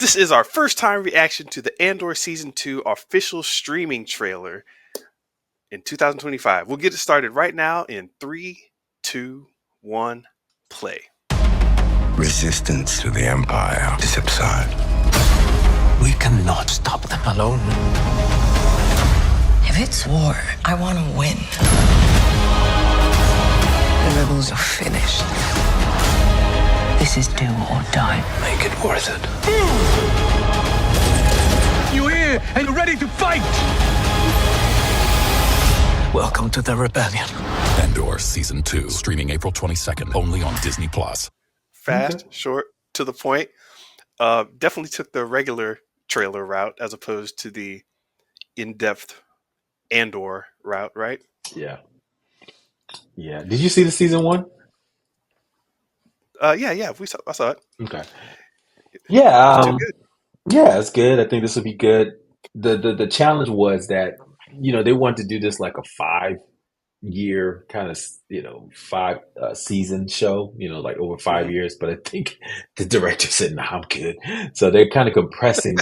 This is our first time reaction to the Andor Season 2 official streaming trailer in 2025. We'll get it started right now in 3, 2, 1, play. Resistance to the Empire is absurd. We cannot stop them alone. If it's war, I want to win. The rebels are finished. This is do or die. Make it worth it. You're here and you're ready to fight! Welcome to the rebellion. Andor Season 2, streaming April 22nd, only on Disney+. Fast, short, to the point. Definitely took the regular trailer route as opposed to the in-depth Andor route, right? Yeah. Did you see the season 1? I saw it. Okay. Yeah. Too good. Yeah, it's good. I think this will be good. The challenge was that, they wanted to do this like a 5-year kind of, 5 season show, like over 5 years. But I think the director said, "Nah, I'm good." So they're kind of compressing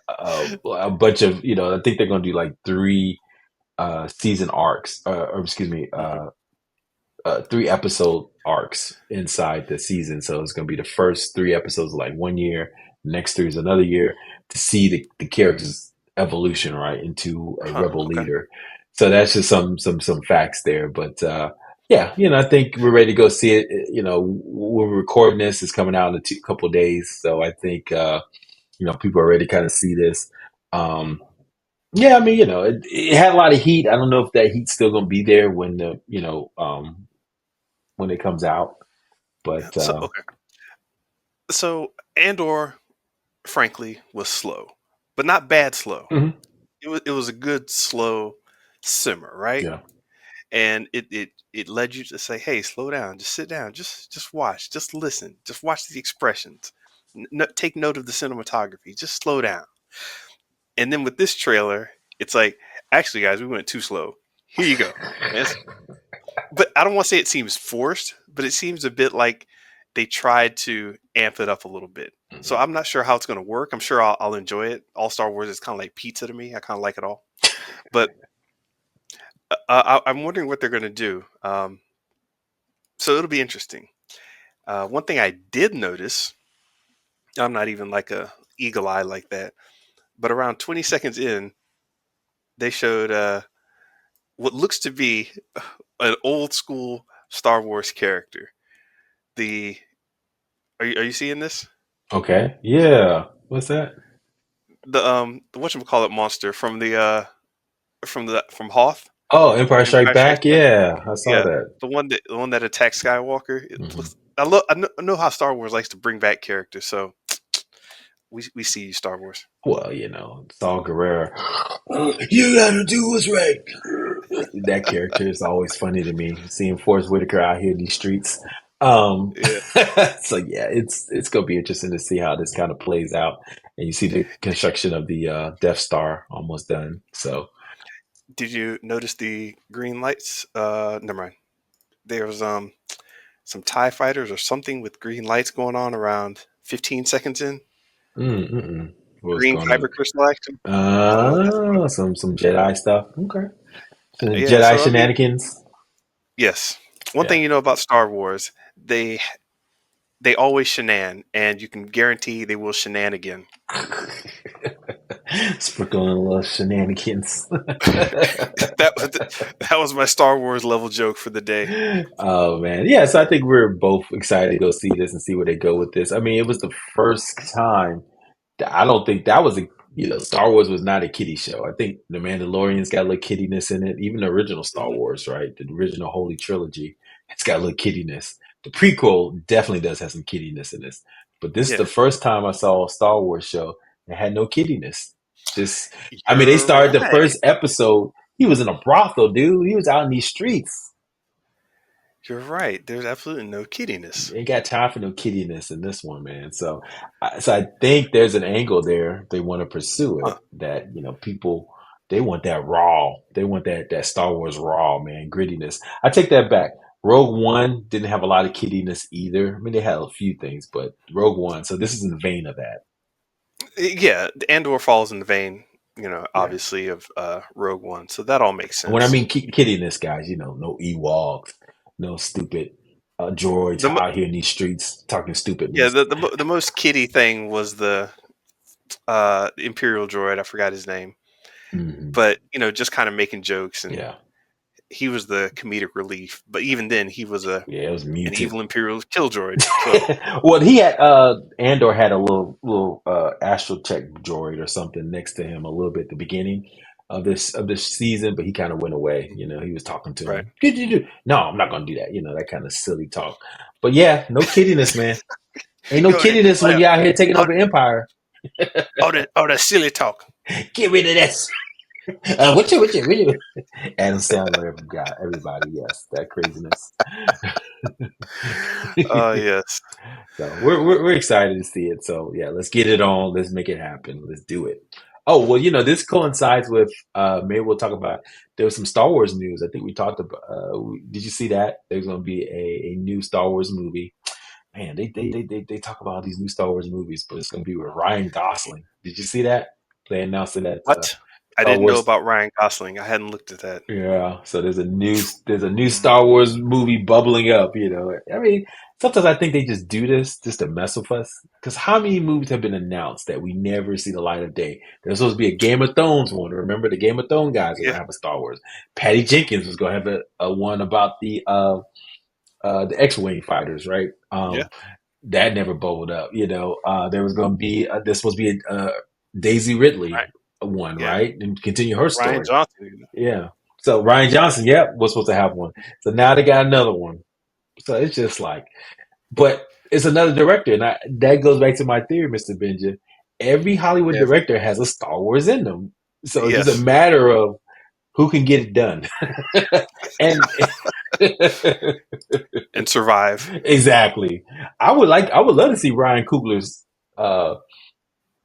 a bunch of, I think they're going to do like 3 season arcs, or excuse me, 3 episode arcs inside the season. So it's going to be the first 3 episodes like 1 year, next 3 is another year, to see the character's evolution right into a rebel leader. So that's just some facts there. But I think we're ready to go see it. We're recording this. It's coming out in a couple of days. So I think people are ready to kind of see this. It had a lot of heat. I don't know if that heat's still going to be there when when it comes out. But So Andor, frankly, was slow, but not bad slow. Mhm. It was a good slow simmer, right? Yeah. And it led you to say, "Hey, slow down, just sit down, just watch, just listen, just watch the expressions, take note of the cinematography, just slow down." And then with this trailer, it's like, actually, guys, we went too slow. Here you go. But I don't want to say it seems forced, but it seems a bit like they tried to amp it up a little bit. Mhm. So I'm not sure how it's going to work. I'm sure I'll enjoy it. All Star Wars is kind of like pizza to me. I kind of like it all. But I'm wondering what they're going to do. So it'll be interesting. One thing I did notice, I'm not even like a eagle eye like that, but around 20 seconds in, they showed what looks to be an old school Star Wars character. Are you seeing this? Okay. Yeah. What's that? The whatchamacallit monster from from Hoth? Oh, Empire Strikes Empire Back. Strikes Back? Yeah, I saw Yeah, that. the one that attacks Skywalker. It Mhm. looks, I know how Star Wars likes to bring back characters, so we see you, Star Wars. Well, Saul Guerrero. You gotta do what's right. That character is always funny to me. Seeing Forrest Whitaker out here in these streets. Yeah. So yeah, it's gonna be interesting to see how this kind of plays out. And you see the construction of the Death Star almost done. So Did you notice the green lights? Never mind. There was some TIE fighters or something with green lights going on around 15 seconds in. what's Green going kyber on? crystal action. I don't know what that's about. Some Jedi stuff. Okay, some Yeah, Jedi so I mean, shenanigans. yes. One Yeah. thing you know about Star Wars, they always shenan, and you can guarantee they will shenan again. Sprinkling a little shenanigans. That was my Star Wars level joke for the day. Oh man, yeah. So I think we're both excited to go see this and see where they go with this. I mean, it was the first time that I don't think that was Star Wars was not a kiddie show. I think the Mandalorian's got a little kiddiness in it. Even the original Star Mhm. Wars, right? The original Holy Trilogy, it's got a little kiddiness. The prequel definitely does have some kiddiness in this, but this is Yeah, the first time I saw a Star Wars show that had no kiddiness. Just, I mean, they you're started the right. first episode. He was in a brothel, dude. He was out in these streets. You're right. There's absolutely no kiddiness. Ain't got time for no kiddiness in this one, man. So I think there's an angle there they want to pursue it. Huh. That people they want that raw. They want that Star Wars raw, man, grittiness. I take that back. Rogue One didn't have a lot of kiddiness either. I mean, they had a few things, but Rogue One. So this is in the vein of that. Yeah, Andor falls in the vein, Yeah. obviously of Rogue One, so that all makes When I sense. mean kiddiness, guys, no Ewoks, no stupid droids The mo- out here in these streets talking yeah, stupidness. the most kiddie thing was the Imperial droid. I forgot his name, Hmm. but just kind of making jokes, and Yeah. he was the comedic relief. But even then, he was Yeah, it was an muted. evil Imperial kill droid. So Well, he had Andor had a little astral check droid or something next to him a little bit at the beginning of this season, but he kind of went away. He was talking to right, him. Did you do? No, I'm not gonna do that. That kind of silly talk. But yeah, no kiddiness, man. Ain't no yo, kiddiness when you're out here taking all, over empire. all that silly talk. Get rid of this. What you? Adam Sandler got everybody. Yes, that craziness. Yes, So we're excited to see it. So yeah, let's get it on. Let's make it happen. Let's do it. Oh well, this coincides with maybe we'll talk about there was some Star Wars news. I think we talked about. Did you see that there's going to be a new Star Wars movie? Man, they talk about all these new Star Wars movies, but it's going to be with Ryan Gosling. Did you see that? They announced it at what? I Star didn't know Wars. about Ryan Gosling. I hadn't looked at that. Yeah, so there's a new Mm, Star Wars movie bubbling up. I mean, sometimes I think they just do this just to mess with us. Because how many movies have been announced that we never see the light of day? There's supposed to be a Game of Thrones one. Remember, the Game of Thrones guys are yeah, gonna have a Star Wars. Patty Jenkins was gonna have a one about the X-wing fighters, right? yeah, That never bubbled up. There was gonna be there's supposed to be a Daisy Ridley right, one, yeah. right, and continue her Ryan story. Johnson. Yeah. So Ryan Johnson, yep, was supposed to have one. So now they got another one. So it's just like, but it's another director, and that goes back to my theory, Mr. Benja. Every Hollywood Every director has a Star Wars in them. So it's just a yes, matter of who can get it done. And and survive. exactly, I would love to see uh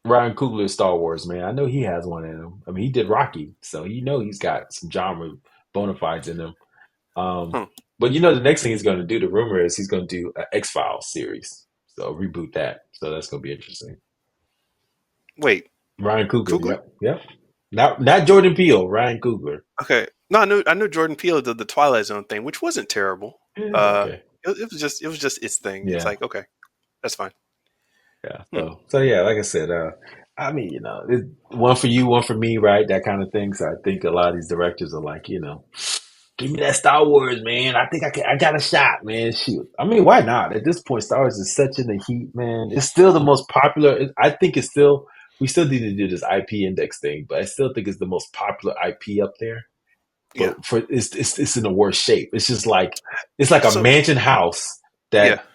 Ryan Coogler's Star Wars, man. I know he has one in him. I mean, he did Rocky, so he's got some genre bona fides in him. Um, Hmm. but the next thing he's going to do, the rumor is he's going to do an X Files series. So reboot that. So that's going to be interesting. Wait, Ryan Coogler, Coogler? yep, yep. Not Jordan Peele, Ryan Coogler. Okay. No, I know Jordan Peele did the Twilight Zone thing, which wasn't terrible. It is okay. It was just its thing. It's Yeah, like, okay, that's fine. yeah. Hmm. So yeah, like I said, I mean, one for you, one for me, right? That kind of thing. So I think a lot of these directors are like, give me that Star Wars, man. I think I got a shot, man. Shoot. I mean, why not? At this point, Star Wars is such in the heat, man. It's still the most popular. I think we still need to do this IP index thing, but I still think it's the most popular IP up there. Yeah. But it's in the worst shape. It's like a So mansion house yeah. that,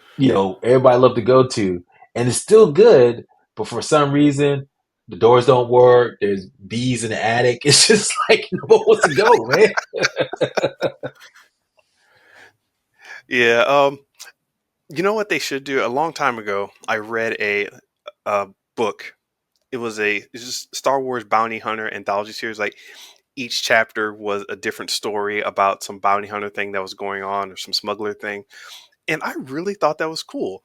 everybody love to go to, and it's still good, but for some reason, the doors don't work. There's bees in the attic. It's just like no one wants to go, man. Yeah. You know what they should do? A long time ago, I read a book. It's just Star Wars bounty hunter anthology series. Like each chapter was a different story about some bounty hunter thing that was going on or some smuggler thing. And I really thought that was cool.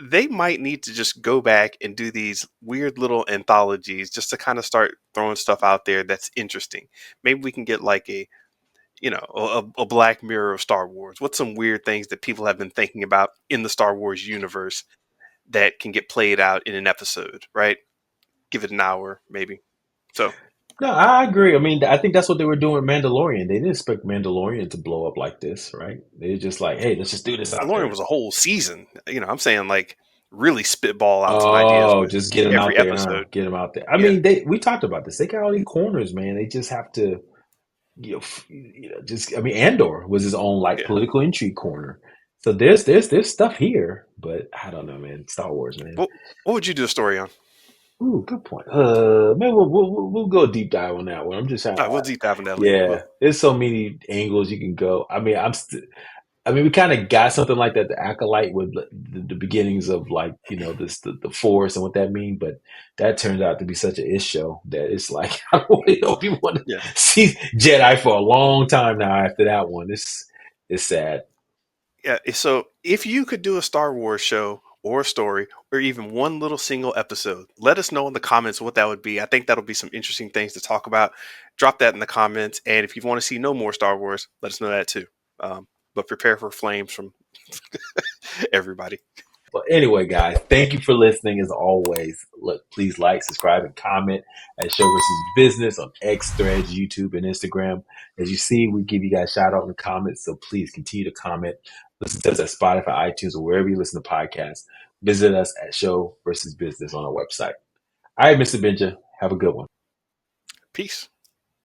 They might need to just go back and do these weird little anthologies just to kind of start throwing stuff out there that's interesting. Maybe we can get like a Black Mirror of Star Wars. What's some weird things that people have been thinking about in the Star Wars universe that can get played out in an episode, right? Give it an hour, maybe. So No, I agree. I mean, I think that's what they were doing with Mandalorian. They didn't expect Mandalorian to blow up like this, right? They're just like, hey, let's just do this out Mandalorian there. was a whole season. I'm saying like really spitball out some ideas Oh, with just get them out every there, huh? episode. Get them out there. I Yeah, mean, we talked about this. They got all these corners, man. They just have to, just. I mean, Andor was his own like yeah. political intrigue corner. So there's stuff here, but I don't know, man. Star Wars, man. What would you do a story on? Ooh, good point. Maybe we'll go deep dive on that one. I'm just trying All right, we'll to. deep dive into that later. Yeah, there's so many angles you can go. I mean, we kind of got something like that, the acolyte with the beginnings of like this the force and what that means, but that turned out to be such an ish show that it's like I don't really know if you want to Yeah, see Jedi for a long time now after that one. It's sad. yeah. So if you could do a Star Wars show, or a story or even one little single episode, let us know in the comments what that would be. I think that'll be some interesting things to talk about. Drop that in the comments. And if you want to see no more Star Wars, let us know that too. But prepare for flames from everybody. But anyway, guys, thank you for listening. As always, look, please like, subscribe, and comment at Show versus Business on X, Threads, YouTube, and Instagram. As you see, we give you guys shout out in the comments, so please continue to comment. Listen to us at Spotify, iTunes, or wherever you listen to podcasts. Visit us at Show versus Business on our website. All right, Mr. Benja, have a good one. Peace.